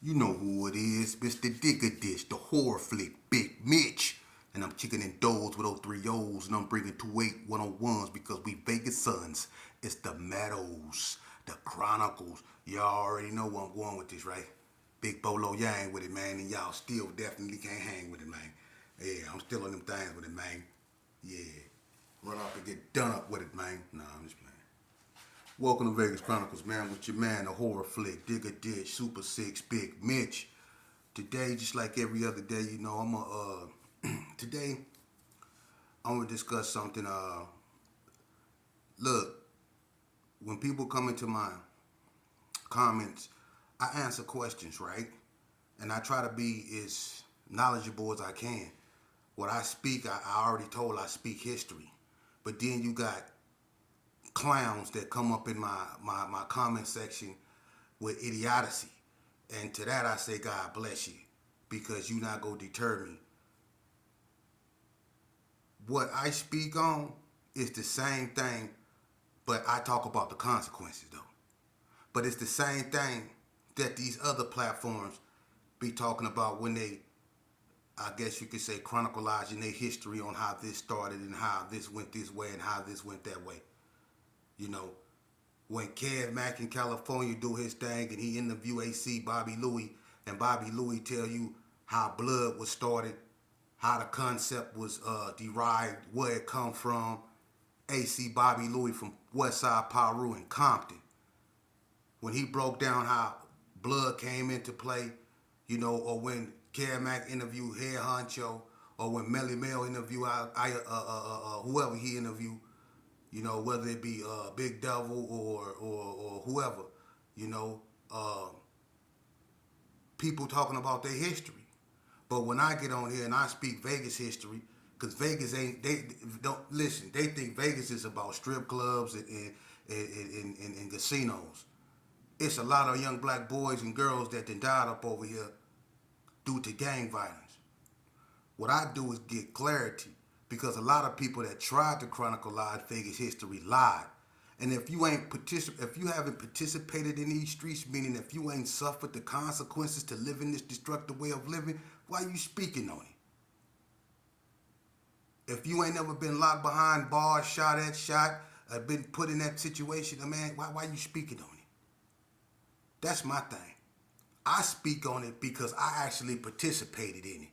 You know who it is, Mr. Digger Dish, the horror flick, Big Mitch. And I'm kicking in doors with 03 O's, and I'm bringing 28 101s because we Vegas sons. It's the Meadows, the Chronicles. Y'all already know where I'm going with this, right? Big Bolo Yang with it, man, and y'all still definitely can't hang with it, man. Yeah, I'm still on them things with it, man. Yeah. Run off and get done up with it, man. Nah, I'm just playing. Welcome to Vegas Chronicles, man, with your man, the horror flick, Digger Dish, Super Six, Big Mitch. Today, just like every other day, you know, today, I'm gonna discuss something, look, when people come into my comments, I answer questions, right? And I try to be as knowledgeable as I can. What I speak, I already told I speak history. But then you got clowns that come up in my comment section with idiocy. And to that I say, God bless you, because you not gonna deter me. What I speak on is the same thing, but I talk about the consequences though. But it's the same thing that these other platforms be talking about when they, I guess you could say, chronicalizing their history on how this started and how this went this way and how this went that way. You know, when Kev Mack in California do his thing and he interview AC Bobby Louie, and Bobby Louie tell you how blood was started, how the concept was derived, where it come from. AC Bobby Louie from Westside Paru in Compton. When he broke down how blood came into play, you know, or when Kev Mack interviewed Head Honcho, or when Melly Mel interviewed whoever he interviewed, you know, whether it be Big Devil or whoever, you know, people talking about their history. But when I get on here and I speak Vegas history, because Vegas ain't, they don't listen. They think Vegas is about strip clubs and casinos. It's a lot of young black boys and girls that done died up over here due to gang violence. What I do is get clarity, because a lot of people that tried to chronicleize Vegas history lied. And if you haven't participated in these streets, meaning if you ain't suffered the consequences to living this destructive way of living, why you speaking on it? If you ain't never been locked behind bars, shot at, been put in that situation, man, why you speaking on it? That's my thing. I speak on it because I actually participated in it.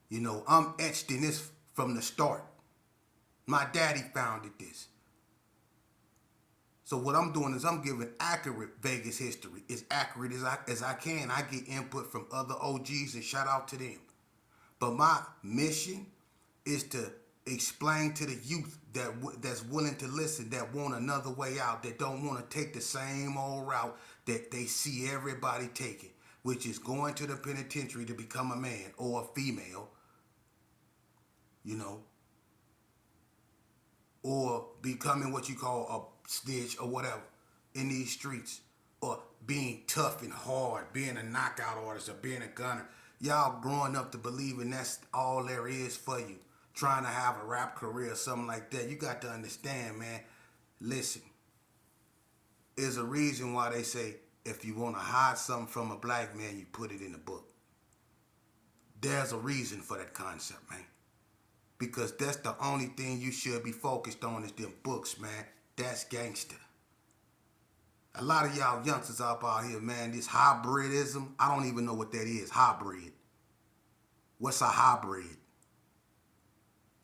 You know, I'm etched in this from the start. My daddy founded this. So what I'm doing is I'm giving accurate Vegas history, as accurate as I can. I get input from other OGs and shout out to them. But my mission is to explain to the youth that's willing to listen, that want another way out, that don't want to take the same old route that they see everybody taking, which is going to the penitentiary to become a man or a female, you know, or becoming what you call a snitch or whatever in these streets, or being tough and hard, being a knockout artist or being a gunner. Y'all growing up to believing that's all there is for you, trying to have a rap career or something like that. You got to understand, man, listen, there's a reason why they say if you want to hide something from a black man, you put it in a book. There's a reason for that concept, man. Because that's the only thing you should be focused on is them books, man. That's gangster. A lot of y'all youngsters up out here, man, this hybridism, I don't even know what that is, hybrid. What's a hybrid?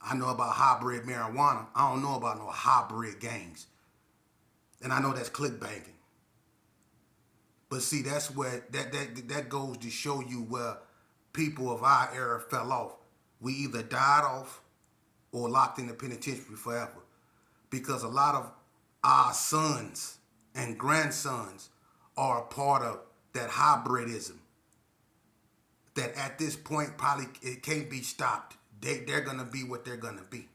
I know about hybrid marijuana. I don't know about no hybrid gangs. And I know that's clickbanging. But see, that's where that goes to show you where people of our era fell off. We either died off or locked in the penitentiary forever. Because a lot of our sons and grandsons are a part of that hybridism. That at this point probably it can't be stopped. They're gonna be what they're gonna be.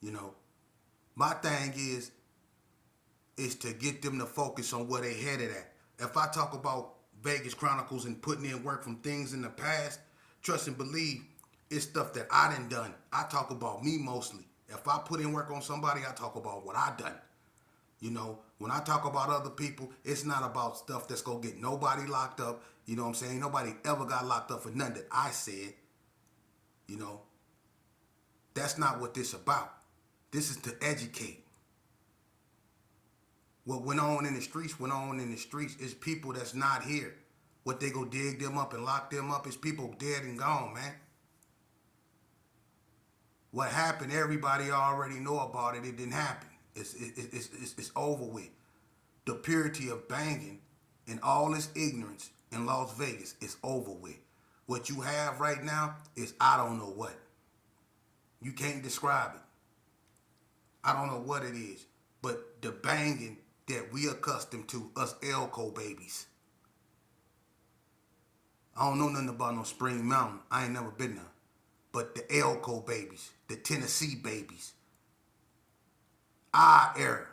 You know, my thing is to get them to focus on where they headed at. If I talk about Vegas Chronicles and putting in work from things in the past, trust and believe, it's stuff that I done. I talk about me mostly. If I put in work on somebody, I talk about what I done. You know, when I talk about other people, it's not about stuff that's gonna get nobody locked up. You know what I'm saying? Nobody ever got locked up for nothing that I said. You know, that's not what this about. This is to educate. What went on in the streets went on in the streets. Is people that's not here. What they go dig them up and lock them up is people dead and gone, man. What happened, everybody already know about it. It didn't happen. It's over with. The purity of banging and all its ignorance in Las Vegas is over with. What you have right now is I don't know what. You can't describe it. I don't know what it is. But the banging that we accustomed to, us Elko babies. I don't know nothing about no Spring Mountain. I ain't never been there. But the Elko babies, the Tennessee babies, our era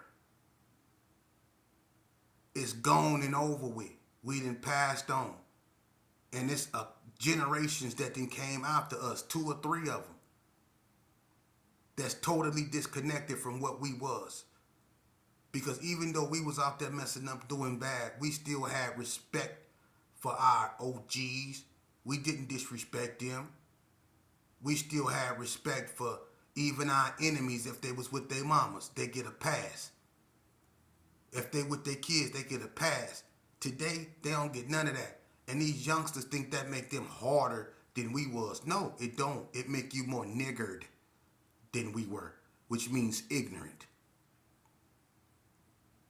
is gone and over with. We done passed on. And it's generations that then came after us, 2 or 3 of them, that's totally disconnected from what we was. Because even though we was out there messing up, doing bad, we still had respect for our OGs. We didn't disrespect them. We still had respect for even our enemies. If they was with their mamas, they get a pass. If they with their kids, they get a pass. Today, they don't get none of that. And these youngsters think that make them harder than we was. No, it don't. It make you more niggered than we were, which means ignorant.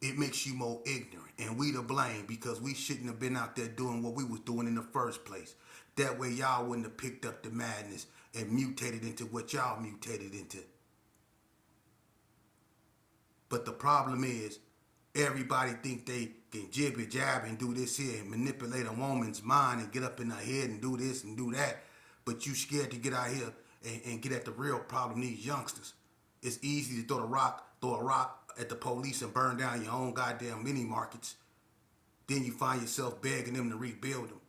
It makes you more ignorant. And we to blame because we shouldn't have been out there doing what we was doing in the first place. That way y'all wouldn't have picked up the madness and mutated into what y'all mutated into. But the problem is, everybody think they can jibby jab and do this here and manipulate a woman's mind and get up in her head and do this and do that. But you scared to get out here and get at the real problem, these youngsters. It's easy to throw a rock at the police and burn down your own goddamn mini markets. Then you find yourself begging them to rebuild them.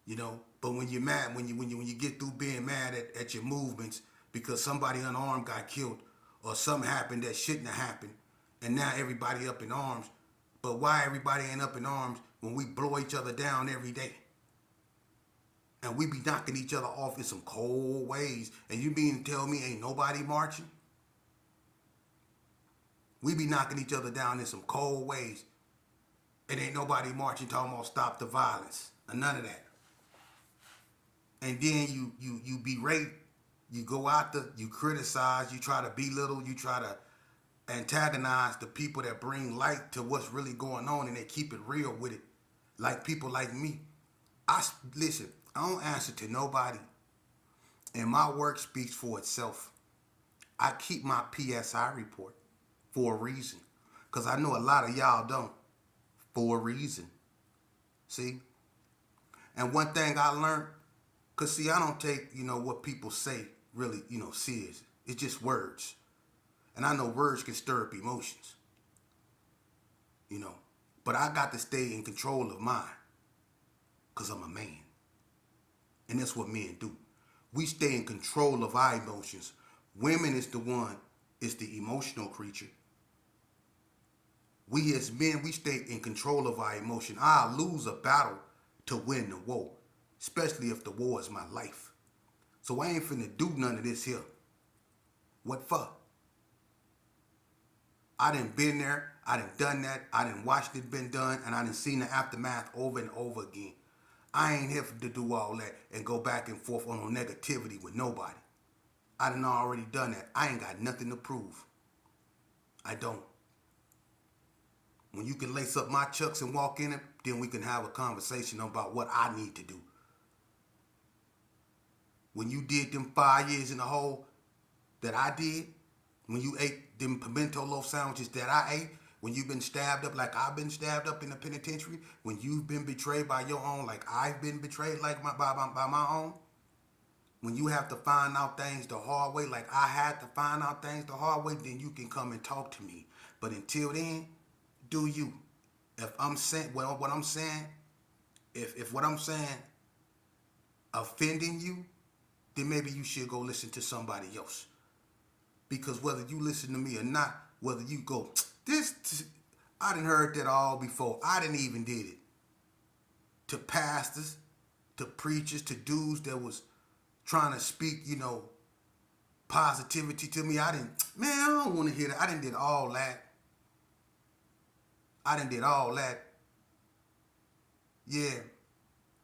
You know, but when you're mad, when you get through being mad at your movements because somebody unarmed got killed or something happened that shouldn't have happened, and now everybody up in arms. But why everybody ain't up in arms when we blow each other down every day? And we be knocking each other off in some cold ways. And you mean to tell me ain't nobody marching? We be knocking each other down in some cold ways. And ain't nobody marching talking about stop the violence. Or none of that. And then you berate, you go out there, you criticize, you try to belittle, you try to antagonize the people that bring light to what's really going on, and they keep it real with it. Like people like me. Listen, I don't answer to nobody. And my work speaks for itself. I keep my PSI report for a reason. Because I know a lot of y'all don't. For a reason. See? And one thing I learned, because see, I don't take, what people say really, serious. It's just words. And I know words can stir up emotions. But I got to stay in control of mine. Because I'm a man. And that's what men do. We stay in control of our emotions. Women is the emotional creature. We as men, we stay in control of our emotion. I'll lose a battle to win the war. Especially if the war is my life. So I ain't finna do none of this here. What for? I done been there. I done done that. I done watched it been done. And I done seen the aftermath over and over again. I ain't here to do all that and go back and forth on no negativity with nobody. I done already done that. I ain't got nothing to prove. I don't. When you can lace up my chucks and walk in it, then we can have a conversation about what I need to do. When you did them 5 years in the hole that I did, when you ate them pimento loaf sandwiches that I ate, when you've been stabbed up like I've been stabbed up in the penitentiary, when you've been betrayed by your own like I've been betrayed like by my own, when you have to find out things the hard way like I had to find out things the hard way, then you can come and talk to me. But until then, do you. If I'm saying, what I'm saying, if what I'm saying offending you, then maybe you should go listen to somebody else. Because whether you listen to me or not, whether you go, I done heard that all before. I didn't even did it. To pastors, to preachers, to dudes that was trying to speak, positivity to me. I don't want to hear that. I done did all that. I done did all that. Yeah.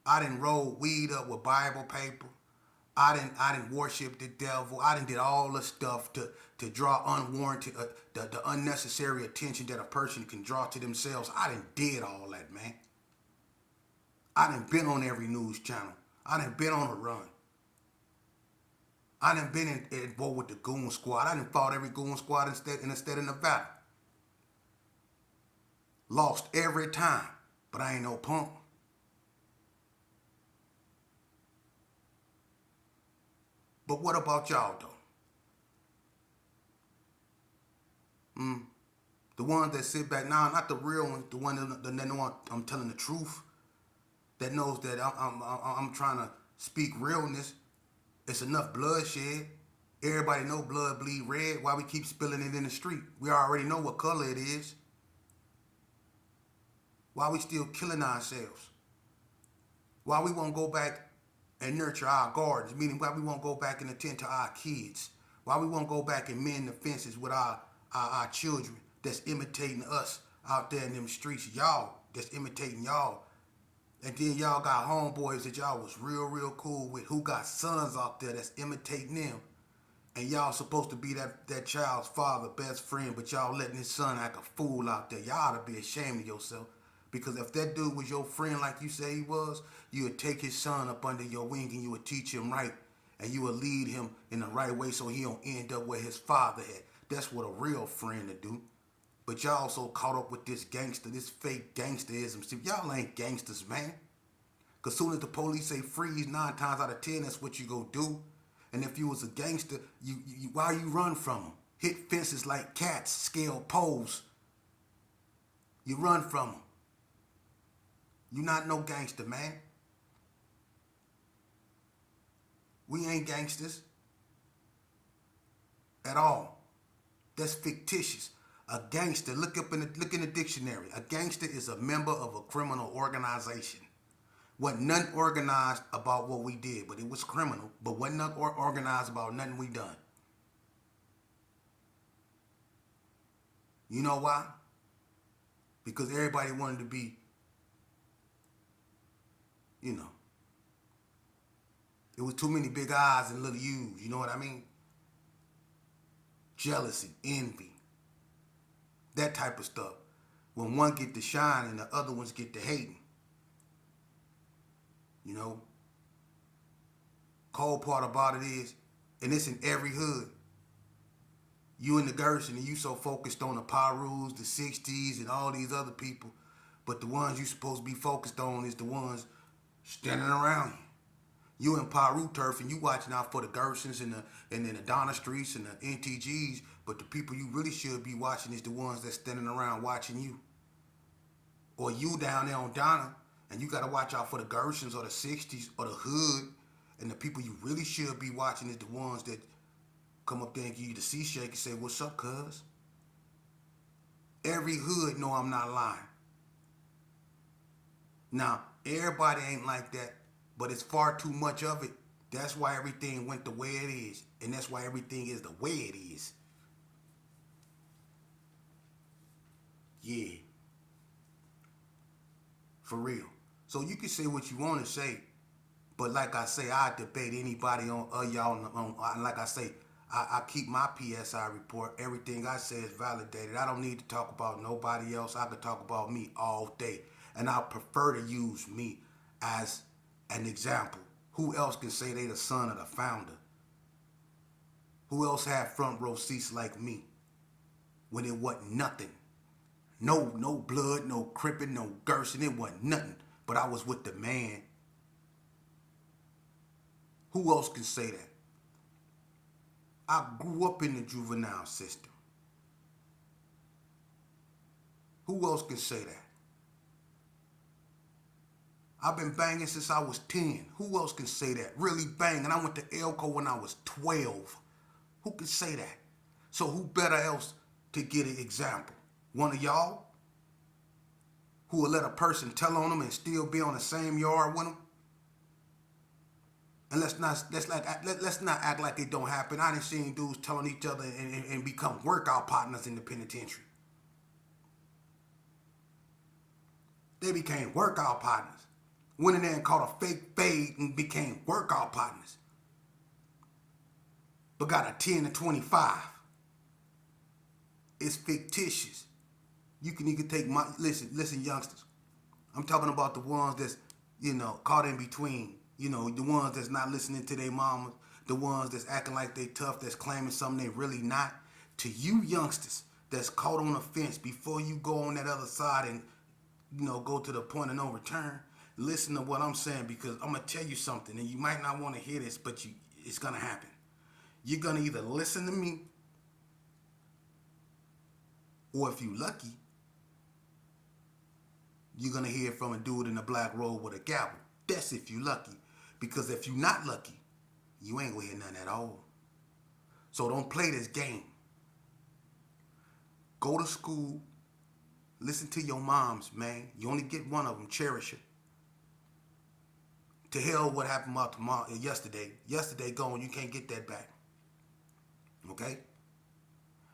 I done rolled weed up with Bible paper. I didn't worship the devil. I didn't did all the stuff to draw unwarranted, the unnecessary attention that a person can draw to themselves. I done did all that, man. I done been on every news channel. I done been on a run. I done been in war with the goon squad. I done fought every goon squad in the state of Nevada. Lost every time, but I ain't no punk. But what about y'all though? The ones that sit back now, not the real ones, the one that know I'm telling the truth, that knows that I'm trying to speak realness. It's enough bloodshed. Everybody know blood bleed red. Why we keep spilling it in the street? We already know what color it is. Why we still killing ourselves? Why we won't go back and nurture our gardens? Meaning why we won't go back and attend to our kids? Why we won't go back and mend the fences with our children that's imitating us out there in them streets? Y'all that's imitating y'all. And then y'all got homeboys that y'all was real cool with who got sons out there that's imitating them. And y'all supposed to be that child's father, best friend, but y'all letting his son act a fool out there. Y'all ought to be ashamed of yourself. Because if that dude was your friend like you say he was, you would take his son up under your wing and you would teach him right. And you would lead him in the right way so he don't end up where his father had. That's what a real friend would do. But y'all so caught up with this gangster, this fake gangsterism. See, y'all ain't gangsters, man. Because soon as the police say freeze, 9 times out of 10, that's what you go do. And if you was a gangster, why you run from them? Hit fences like cats, scale poles. You run from them. You not no gangster, man. We ain't gangsters at all. That's fictitious. A gangster, look in the dictionary. A gangster is a member of a criminal organization. Wasn't nothing organized about what we did, but it was criminal. But wasn't nothing organized about nothing we done. You know why? Because everybody wanted to be, it was too many big eyes and little U's. You know what I mean? Jealousy, envy, that type of stuff. When one get to shine and the other ones get to hating. Cold part about it is, and it's in every hood, you in the Gerson and you so focused on the Pirus, the 60s, and all these other people, but the ones you supposed to be focused on is the ones standing around you. You in Piru turf and you watching out for the Gersons and then the Donna Streets and the NTGs, but the people you really should be watching is the ones that's standing around watching you. Or you down there on Donna, and you got to watch out for the Gersons or the 60s or the hood. And the people you really should be watching is the ones that come up there and give you the C-shake and say, "What's up, cuz?" Every hood know I'm not lying. Now, everybody ain't like that, but it's far too much of it. That's why everything went the way it is. And that's why everything is the way it is. Yeah. For real. So you can say what you want to say, but like I say, I debate anybody on y'all. Like I say, I keep my PSI report. Everything I say is validated. I don't need to talk about nobody else. I could talk about me all day. And I prefer to use me as an example. Who else can say they the son of the founder? Who else had front row seats like me when it wasn't nothing? No blood, no crippin', no Gerson. It wasn't nothing. But I was with the man. Who else can say that? I grew up in the juvenile system. Who else can say that? I've been banging since I was 10. Who else can say that? Really banging. I went to Elko when I was 12. Who can say that? So who better else to get an example? One of y'all? who will let a person tell on them and still be on the same yard with them. And let's not act like it don't happen. I done seen dudes telling each other and become workout partners in the penitentiary. They became workout partners. Went in there and caught a fake fade and became workout partners. But got a 10 to 25. It's fictitious. You can take my listen, youngsters. I'm talking about the ones that's, caught in between. The ones that's not listening to their mamas, the ones that's acting like they tough, that's claiming something they really not. To you youngsters that's caught on the fence before you go on that other side and, go to the point of no return, listen to what I'm saying, because I'm going to tell you something, and you might not want to hear this, but it's going to happen. You're going to either listen to me, or if you lucky, you're going to hear from a dude in a black robe with a gavel. That's if you lucky. Because if you're not lucky, you ain't going to hear nothing at all. So don't play this game. Go to school. Listen to your moms, man. You only get one of them. Cherish it. To hell what happened about tomorrow, yesterday. Yesterday gone. You can't get that back. Okay?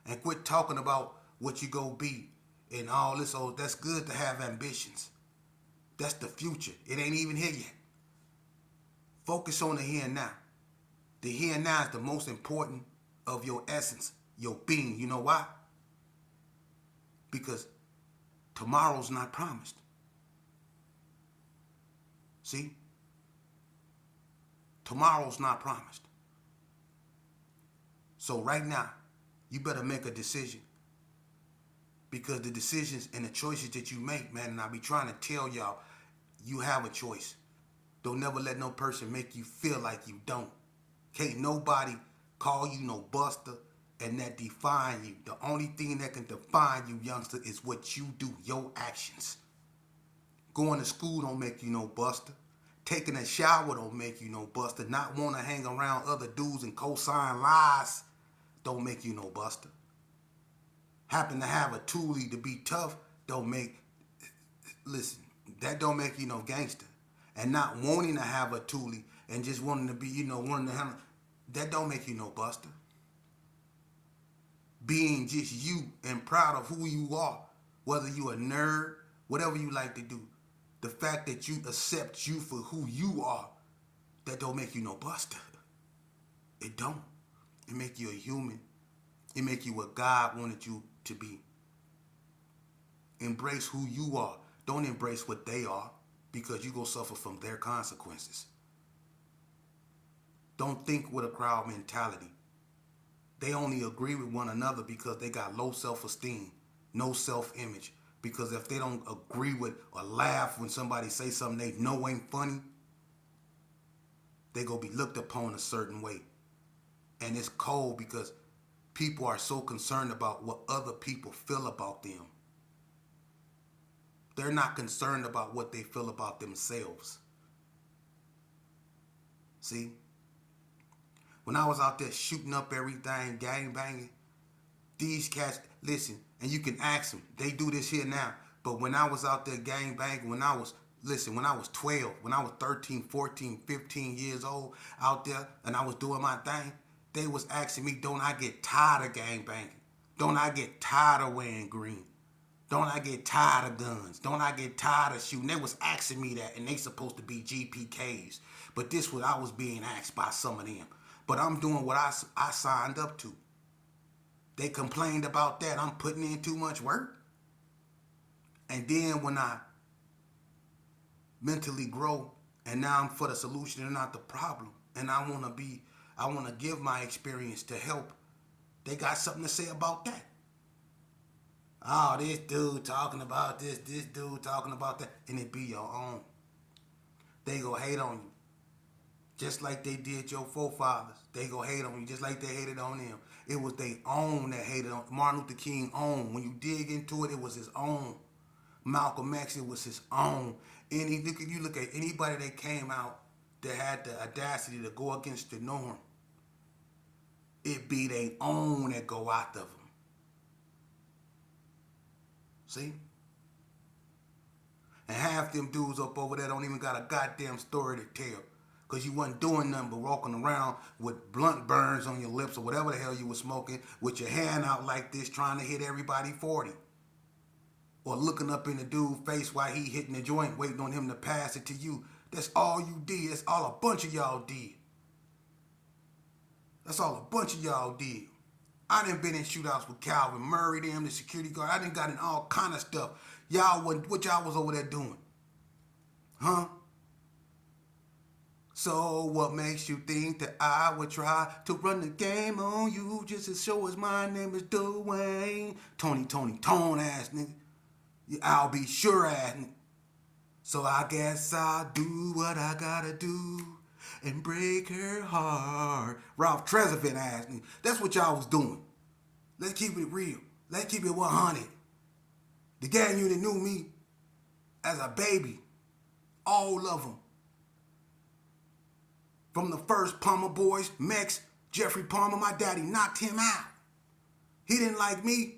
And quit talking about what you go be and all this. Oh, that's good to have ambitions. That's the future. It ain't even here yet. Focus on the here and now. The here and now is the most important of your essence, your being. You know why? Because tomorrow's not promised. See? Tomorrow's not promised. So right now, you better make a decision. Because the decisions and the choices that you make, man, and I be trying to tell y'all, you have a choice. Don't never let no person make you feel like you don't. Can't nobody call you no buster and that define you. The only thing that can define you, youngster, is what you do, your actions. Going to school don't make you no buster. Taking a shower don't make you no buster. Not want to hang around other dudes and co-sign lies don't make you no buster. Happen to have a toolie to be tough don't make, listen, that don't make you no gangster. And not wanting to have a toolie and just wanting to be, wanting to have, that don't make you no buster. Being just you and proud of who you are, whether you a nerd, whatever you like to do, the fact that you accept you for who you are, that don't make you no buster. It don't. It make you a human. It make you what God wanted you to be. Embrace who you are. Don't embrace what they are, because you gonna suffer from their consequences. Don't think with a crowd mentality. They only agree with one another because they got low self-esteem, no self-image. Because if they don't agree with or laugh when somebody say something they know ain't funny, they gonna be looked upon a certain way. And it's cold because people are so concerned about what other people feel about them. They're not concerned about what they feel about themselves. See? When I was out there shooting up everything, gang banging, these cats, listen, and you can ask them, they do this here now. But when I was out there gang banging, when I was 12, when I was 13, 14, 15 years old out there and I was doing my thing, they was asking me, don't I get tired of gang banging? Don't I get tired of wearing green? Don't I get tired of guns? Don't I get tired of shooting? They was asking me that, and they supposed to be GPKs. But this was I was being asked by some of them. But I'm doing what I signed up to. They complained about that. I'm putting in too much work. And then when I mentally grow, and now I'm for the solution and not the problem, and I want to give my experience to help, they got something to say about that. Oh, this dude talking about this dude talking about that, and it be your own. They go hate on you. Just like they did your forefathers. They go hate on you just like they hated on them. It was their own that hated on Martin Luther King own. When you dig into it, it was his own. Malcolm X, it was his own. You look at anybody that came out that had the audacity to go against the norm, it be their own that go after them. See? And half them dudes up over there don't even got a goddamn story to tell. Because you wasn't doing nothing but walking around with blunt burns on your lips or whatever the hell you was smoking with your hand out like this trying to hit everybody 40. Or looking up in the dude's face while he hitting the joint waiting on him to pass it to you. That's all you did. That's all a bunch of y'all did. That's all a bunch of y'all did. I done been in shootouts with Calvin Murray, them, the security guard. I done got in all kind of stuff. Y'all wasn't, what y'all was over there doing? Huh? So what makes you think that I would try to run the game on you just to show us my name is Dwayne? Tone ass nigga. I'll be sure ass nigga. So I guess I'll do what I gotta do and break her heart. Ralph Tresvant ass nigga. That's what y'all was doing. Let's keep it real. Let's keep it 100. The gang unit knew me as a baby. All of them. From the first Palmer boys, Mex, Jeffrey Palmer, my daddy knocked him out. He didn't like me.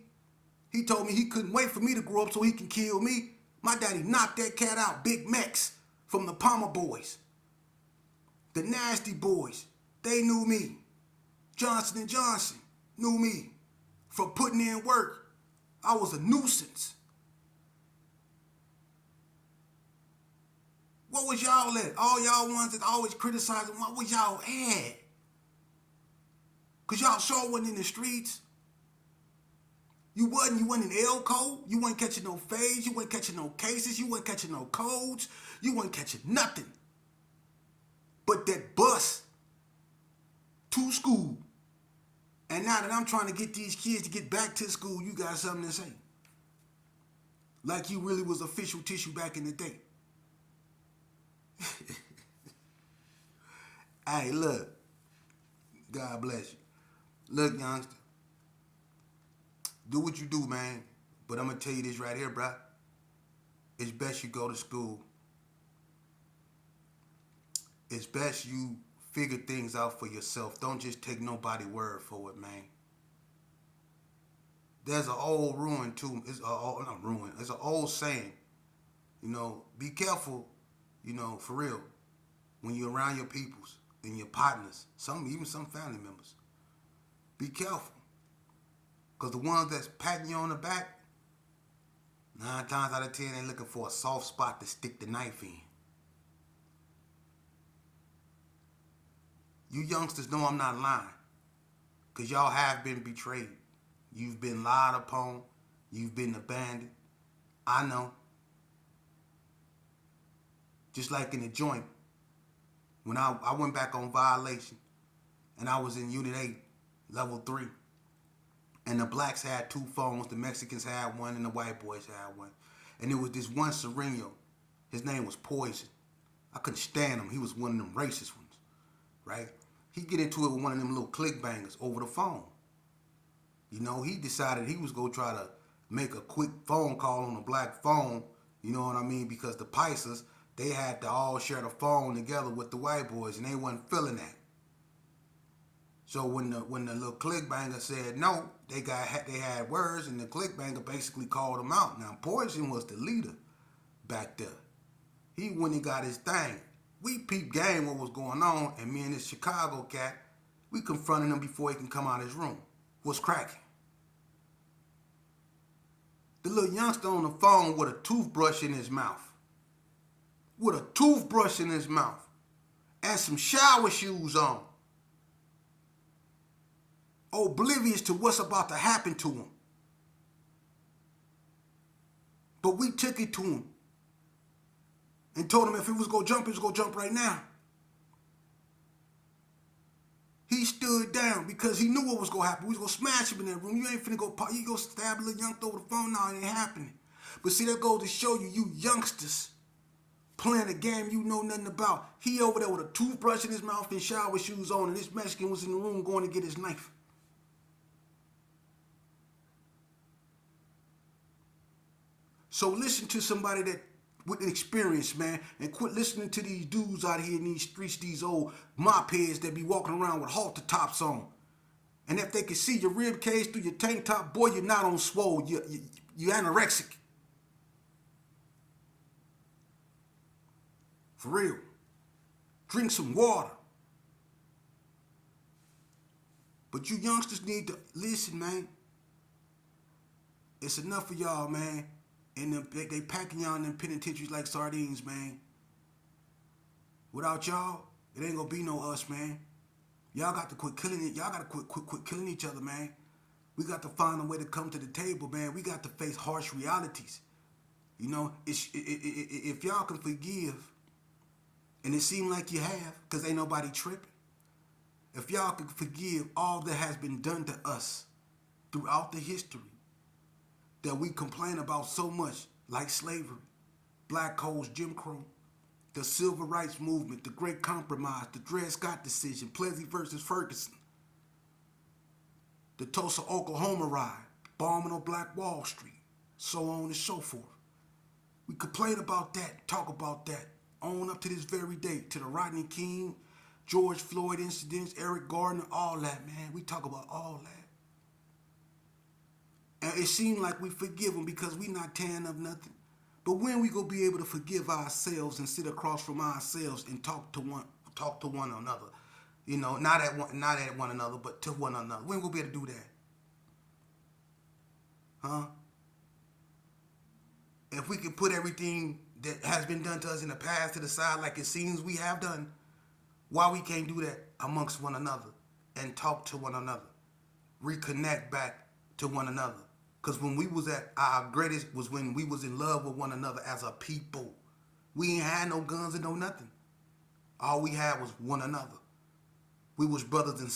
He told me he couldn't wait for me to grow up so he can kill me. My daddy knocked that cat out, Big Mex, from the Palmer boys. The Nasty Boys, they knew me. Johnson & Johnson knew me for putting in work. I was a nuisance. What was y'all at? All y'all ones that always criticizing, what was y'all at? Because y'all sure wasn't in the streets. You wasn't in Elko. You wasn't catching no fades. You wasn't catching no cases. You wasn't catching no codes. You wasn't catching nothing. But that bus to school. And now that I'm trying to get these kids to get back to school, you got something to say. Like you really was official tissue back in the day. Hey, look. God bless you. Look, youngster. Do what you do, man. But I'm going to tell you this right here, bro. It's best you go to school. It's best you figure things out for yourself. Don't just take nobody's word for it, man. There's an old ruin, too. It's an old saying. You know, be careful, you know, for real. When you're around your peoples and your partners, even some family members. Be careful. Because the ones that's patting you on the back, 9 times out of 10, they're looking for a soft spot to stick the knife in. You youngsters know I'm not lying. Because y'all have been betrayed. You've been lied upon. You've been abandoned. I know. Just like in the joint. When I went back on violation. And I was in Unit 8, Level 3. And the blacks had 2 phones. The Mexicans had one. And the white boys had one. And there was this one Sereno. His name was Poison. I couldn't stand him. He was one of them racist ones. Right? He'd get into it with one of them little click bangers over the phone. You know, he decided he was going to try to make a quick phone call on a black phone. You know what I mean? Because the Paisas, they had to all share the phone together with the white boys, and they wasn't feeling that. So when the little click banger said no, they had words, and the click banger basically called him out. Now, Poison was the leader back there. He went and got his thing. We peeped game what was going on, and me and this Chicago cat, we confronted him before he can come out of his room. What's cracking? The little youngster on the phone with a toothbrush in his mouth. With a toothbrush in his mouth. And some shower shoes on. Oblivious to what's about to happen to him. But we took it to him. And told him if he was going to jump, he was going to jump right now. He stood down because he knew what was going to happen. We was going to smash him in that room. You ain't finna go, you go stab a little youngster over the phone. No, it ain't happening. But see, that goes to show you, you youngsters playing a game you know nothing about. He over there with a toothbrush in his mouth and shower shoes on, and this Mexican was in the room going to get his knife. So listen to somebody that with experience, man, and quit listening to these dudes out here in these streets, these old mop heads that be walking around with halter tops on. And if they can see your rib cage through your tank top, boy, you're not on swole. You're anorexic. For real. Drink some water. But you youngsters need to listen, man. It's enough of y'all, man. And they packing y'all in them penitentiaries like sardines, man. Without y'all, it ain't gonna be no us, man. Y'all got to quit killing it. Y'all got to quit killing each other, man. We got to find a way to come to the table, man. We got to face harsh realities. You know, if y'all can forgive, and it seems like you have, because ain't nobody tripping. If y'all can forgive all that has been done to us throughout the history that we complain about so much, like slavery, black codes, Jim Crow, the Civil Rights Movement, the Great Compromise, the Dred Scott decision, Plessy versus Ferguson, the Tulsa, Oklahoma riot, bombing on Black Wall Street, so on and so forth. We complain about that, talk about that, on up to this very day, to the Rodney King, George Floyd incidents, Eric Gardner, all that, man. We talk about all that. And it seems like we forgive them because we not tearing up nothing. But when we gonna be able to forgive ourselves and sit across from ourselves and talk to one another, you know, not at one another, but to one another. When we gonna be able to do that? Huh? If we can put everything that has been done to us in the past to the side, like it seems we have done, why we can't do that amongst one another and talk to one another, reconnect back to one another? Because when we was at our greatest was when we was in love with one another as a people. We ain't had no guns and no nothing. All we had was one another. We was brothers and